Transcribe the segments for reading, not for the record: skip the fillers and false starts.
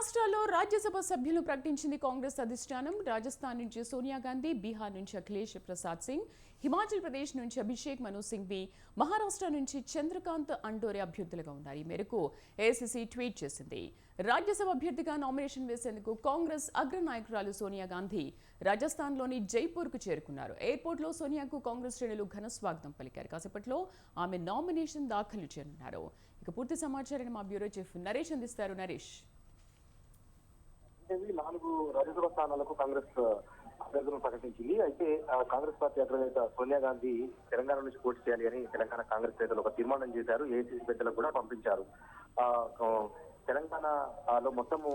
రాష్ట్రాల్లో రాజ్యసభ సభ్యులను ప్రకటించింది కాంగ్రెస్ అధిష్టానం. రాజస్థాన్ నుంచి సోనియా గాంధీ, బీహార్ నుంచి అఖిలేష్ ప్రసాద్ సింగ్, హిమాచల్ ప్రదేశ్ నుంచి అభిషేక్ మను సింఘ్వి, మహారాష్ట్ర నుంచి చంద్రకాంత్ అండోరే అభ్యర్థులుగా ఉన్నారు. ఈ మేరకు ఏఐసీసీ ట్వీట్ చేసింది. రాజ్యసభ అభ్యర్థిగా నామినేషన్ వేసేందుకు కాంగ్రెస్ అగ్రనాయకురాలు సోనియా గాంధీ రాజస్థాన్లోని జైపూర్కు చేరుకున్నారు. ఎయిర్పోర్ట్లో సోనియాకు కాంగ్రెస్ శ్రేణులు ఘన స్వాగతం పలికారు. కాసేపట్లో ఆమె నామినేషన్ దాఖలు చేయనున్నారు. ఇక పూర్తి సమాచారాన్ని మా బ్యూరో చీఫ్ నరేష్ అందిస్తారు. నరేష్, 4 రాజ్యసభ స్థానాలకు కాంగ్రెస్ అభ్యర్థులను ప్రకటించింది. అయితే కాంగ్రెస్ పార్టీ అగ్రనేత సోనియా గాంధీ తెలంగాణ నుంచి పోటీ చేయాలి అని తెలంగాణ కాంగ్రెస్ నేతలు ఒక తీర్మానం చేశారు. ఏఐసీసీ పెద్దలకు కూడా పంపించారు. తెలంగాణలో మొత్తము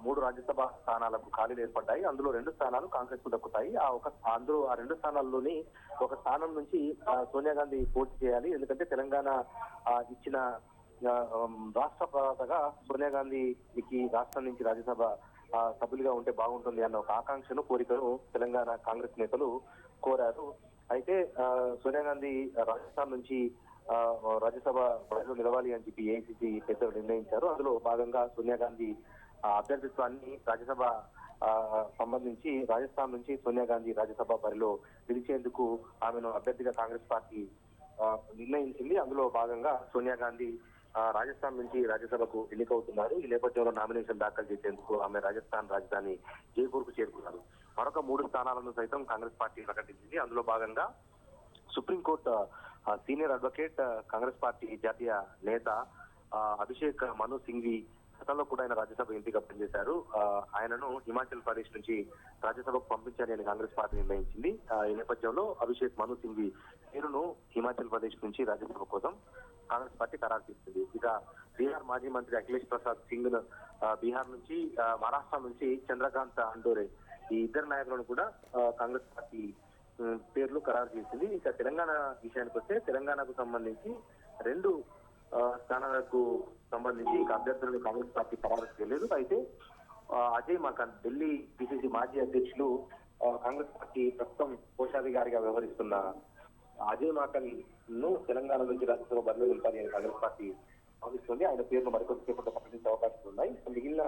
3 రాజ్యసభ స్థానాలకు ఖాళీలు ఏర్పడ్డాయి. అందులో 2 స్థానాలు కాంగ్రెస్ కు దక్కుతాయి. ఆ 2 స్థానాల్లోని ఒక స్థానం నుంచి సోనియా గాంధీ పోటీ చేయాలి. ఎందుకంటే తెలంగాణ ఇచ్చిన రాష్ట్రపతిగా సోనియా గాంధీకి రాష్ట్రం నుంచి రాజ్యసభ సభ్యులుగా ఉంటే బాగుంటుంది అన్న ఒక ఆకాంక్షను, కోరికను తెలంగాణ కాంగ్రెస్ నేతలు కోరారు. అయితే సోనియా గాంధీ రాజస్థాన్ నుంచి రాజ్యసభ బరిలో నిలవాలి అని చెప్పి ఏఐసీసీ పెద్దలు నిర్ణయించారు. అందులో భాగంగా సోనియా గాంధీ అభ్యర్థిత్వాన్ని రాజ్యసభ సంబంధించి రాజస్థాన్ నుంచి సోనియా గాంధీ రాజ్యసభ బరిలో నిలిచేందుకు ఆమెను అభ్యర్థిగా కాంగ్రెస్ పార్టీ నిర్ణయించింది. అందులో భాగంగా సోనియా గాంధీ రాజస్థాన్ నుంచి రాజ్యసభకు ఎన్నికవుతున్నారు. ఈ నేపథ్యంలో నామినేషన్ దాఖలు చేసేందుకు ఆమె రాజస్థాన్ రాజధాని జైపూర్ కు చేరుకున్నారు. మరొక 3 స్థానాలను సైతం కాంగ్రెస్ పార్టీ ప్రకటించింది. అందులో భాగంగా supreme court senior advocate, Congress party జాతీయ నేత అభిషేక్ మను సింఘ్వి గతంలో కూడా ఆయన రాజ్యసభ ఎంపీగా పనిచేశారు. ఆయనను హిమాచల్ ప్రదేశ్ నుంచి రాజ్యసభకు పంపించాలి అని కాంగ్రెస్ పార్టీ నిర్ణయించింది. ఈ నేపథ్యంలో అభిషేక్ మను సింఘ్వి పేరును హిమాచల్ ప్రదేశ్ నుంచి రాజ్యసభ కోసం కాంగ్రెస్ పార్టీ ఖరారు చేసింది. ఇక బీహార్ మాజీ మంత్రి అఖిలేష్ ప్రసాద్ సింగ్ ను బీహార్ నుంచి, మహారాష్ట్ర నుంచి చంద్రకాంత్ అండోరే, ఈ 2 నాయకులను కూడా కాంగ్రెస్ పార్టీ పేర్లు ఖరారు చేసింది. ఇక తెలంగాణ విషయానికి వస్తే తెలంగాణకు సంబంధించి 2 స్థానాలకు సంబంధించి ఇక అభ్యర్థులను కాంగ్రెస్ పార్టీ ఖరారు చేయలేదు. అయితే అజయ్ మాకన్, ఢిల్లీ పిసిసి మాజీ అధ్యక్షులు, కాంగ్రెస్ పార్టీ ప్రస్తుతం కోశాధికారిగా వ్యవహరిస్తున్న అజయ్ మాకన్ ను తెలంగాణ నుంచి రాజ్యసభ బరిలో నిలిపాలి అని కాంగ్రెస్ పార్టీ భావిస్తుంది. ఆయన పేరును మరికొద్దిసేపట్లో ప్రకటించే అవకాశాలు ఉన్నాయి. మిగిలిన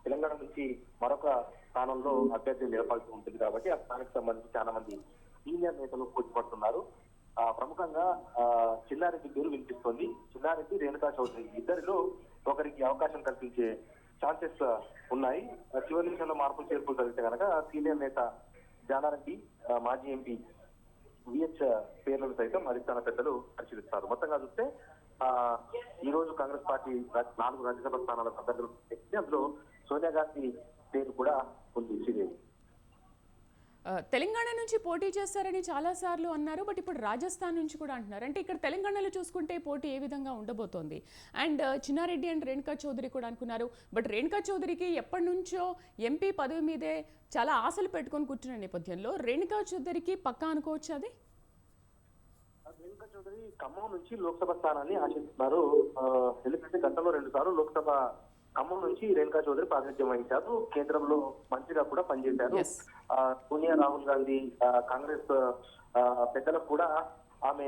తెలంగాణ నుంచి మరొక స్థానంలో అభ్యర్థులు నిలపాల్సి ఉంటుంది కాబట్టి ఆ స్థానానికి సంబంధించి చాలా మంది సీనియర్ నేతలు పోటీ పడుతున్నారు. ప్రముఖంగా చిన్నారెడ్డి పేరు వినిపిస్తోంది. చిన్నారెడ్డి, రేణుకా చౌదరి ఇద్దరిలో ఒకరికి అవకాశం కల్పించే ఛాన్సెస్ ఉన్నాయి. చివరి నిమిషంలో మార్పులు చేర్పులు జరిగితే కనుక సీనియర్ నేత జానారెడ్డి, మాజీ ఎంపీ విహెచ్ పేర్లను సైతం అధిష్టాన పెద్దలు పరిశీలిస్తారు. మొత్తంగా చూస్తే ఈ రోజు కాంగ్రెస్ పార్టీ 4 రాజ్యసభ స్థానాలకు అభ్యర్థులు, అందులో సోనియా గాంధీ పేరు కూడా ఉంది. శ్రీదేవి, తెలంగాణ నుంచి పోటీ చేస్తారని చాలా సార్లు అన్నారు. బట్ ఇప్పుడు రాజస్థాన్ నుంచి కూడా అంటున్నారు. అంటే ఇక్కడ తెలంగాణలో చూసుకుంటే పోటీ ఏ విధంగా ఉండబోతోంది? అండ్ చిన్నారెడ్డి అండ్ రేణుకా చౌదరి కూడా అనుకున్నారు. బట్ రేణుకా చౌదరికి ఎప్పటి నుంచో ఎంపీ పదవి మీదే చాలా ఆశలు పెట్టుకొని కూర్చున్న నేపథ్యంలో రేణుకా చౌదరికి పక్కా అనుకోవచ్చు అది? రేణుకా చౌదరి ఖమ్మం నుంచి లోక్సభ స్థానాన్ని ఆశిస్తున్నారు. ఎందుకంటే గతంలో 2 సార్లు లోక్సభ ఖమ్మం నుంచి రేణుకా చౌదరి ప్రాతినిధ్యం వహించారు. కేంద్రంలో మంత్రిగా కూడా పనిచేశారు. సోనియా, రాహుల్ గాంధీ, కాంగ్రెస్ పెద్దలకు కూడా ఆమె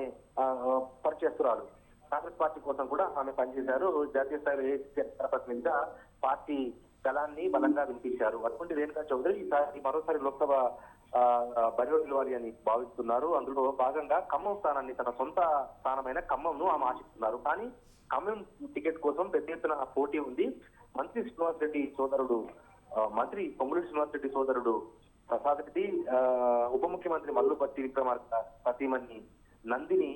పరిచయస్తురాలు. కాంగ్రెస్ పార్టీ కోసం కూడా ఆమె పనిచేశారు. జాతీయ స్థాయిలో ప్రతినిధిగా పార్టీ గళాన్ని బలంగా వినిపించారు. అటువంటి రేణుకా చౌదరి ఈసారి మరోసారి లోక్సభ బరిలో నిలవాలి అని భావిస్తున్నారు. అందులో భాగంగా ఖమ్మం స్థానాన్ని, తన సొంత స్థానమైన ఖమ్మంను ఆమె ఆశిస్తున్నారు. కానీ ఖమ్మం టికెట్ కోసం పెద్ద ఎత్తున పోటీ ఉంది. మంత్రి పొంగులేటి శ్రీనివాస్ రెడ్డి సోదరుడు ప్రసాద్ రెడ్డి, ఉప ముఖ్యమంత్రి మల్లుపర్తి విక్రమార్క సతీమణి నందిని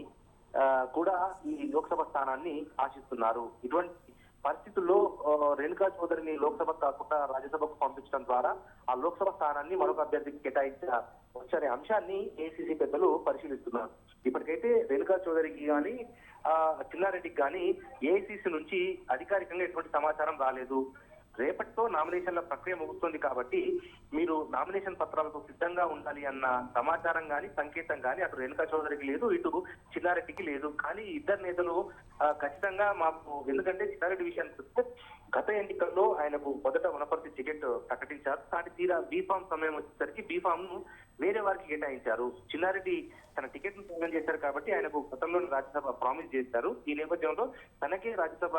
కూడా ఈ లోక్సభ స్థానాన్ని ఆశిస్తున్నారు. ఇటువంటి పరిస్థితుల్లో రేణుకా చౌదరిని లోక్సభ కాకుండా రాజ్యసభకు పంపించడం ద్వారా ఆ లోక్సభ స్థానాన్ని మరొక అభ్యర్థికి కేటాయించే అంశాన్ని ఏఐసీసీ పెద్దలు పరిశీలిస్తున్నారు. ఇప్పటికైతే రేణుకా చౌదరికి కానీ చిన్నారెడ్డికి కానీ ఏఐసీసీ నుంచి అధికారికంగా ఎటువంటి సమాచారం రాలేదు. రేపటితో నామినేషన్ల ప్రక్రియ ముగుస్తుంది కాబట్టి మీరు నామినేషన్ పత్రాలతో సిద్ధంగా ఉండాలి అన్న సమాచారం కానీ సంకేతం కానీ అటు రేణుకా చౌదరికి లేదు, ఇటు చిన్నారెడ్డికి లేదు. కానీ 2 నేతలు ఖచ్చితంగా మాకు, ఎందుకంటే చిన్నారెడ్డి విషయానికి వస్తే గత ఎన్నికల్లో ఆయనకు మొదట వనపర్తి టికెట్ ప్రకటించారు. కానీ తీరా బీఫామ్ సమయం వచ్చేసరికి బీఫామ్ ను వేరే వారికి కేటాయించారు. చిన్నారెడ్డి తన టికెట్ ను త్యాగం చేశారు కాబట్టి ఆయనకు గతంలోని రాజ్యసభ ప్రామిస్ చేశారు. ఈ నేపథ్యంలో తనకే రాజ్యసభ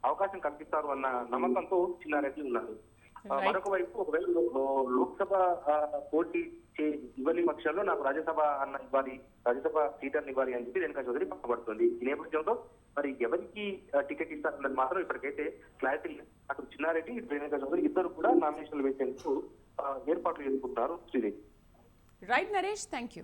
అవకాశం కల్పిస్తారు అన్న నమ్మకంతో చిన్నారెడ్డి ఉన్నారు. మరొక వైపు ఒకవేళ లోక్సభ పోటీ ఇవ్వని పక్షంలో నాకు రాజ్యసభ రాజ్యసభ సీట్ అన్న ఇవ్వాలి అని చెప్పి రేణుకా చౌదరి పక్కబడుతుంది. ఈ నేపథ్యంలో మరి ఎవరికి టికెట్ ఇస్తారన్నది మాత్రం ఇప్పటికైతే క్లారిటీ లేదు. అటు చిన్నారెడ్డి ఇటు రేణుకా చౌదరి ఇద్దరు కూడా నామినేషన్లు వేసేందుకు ఏర్పాట్లు చేసుకుంటున్నారు. Sridevi. Right Naresh, thank you.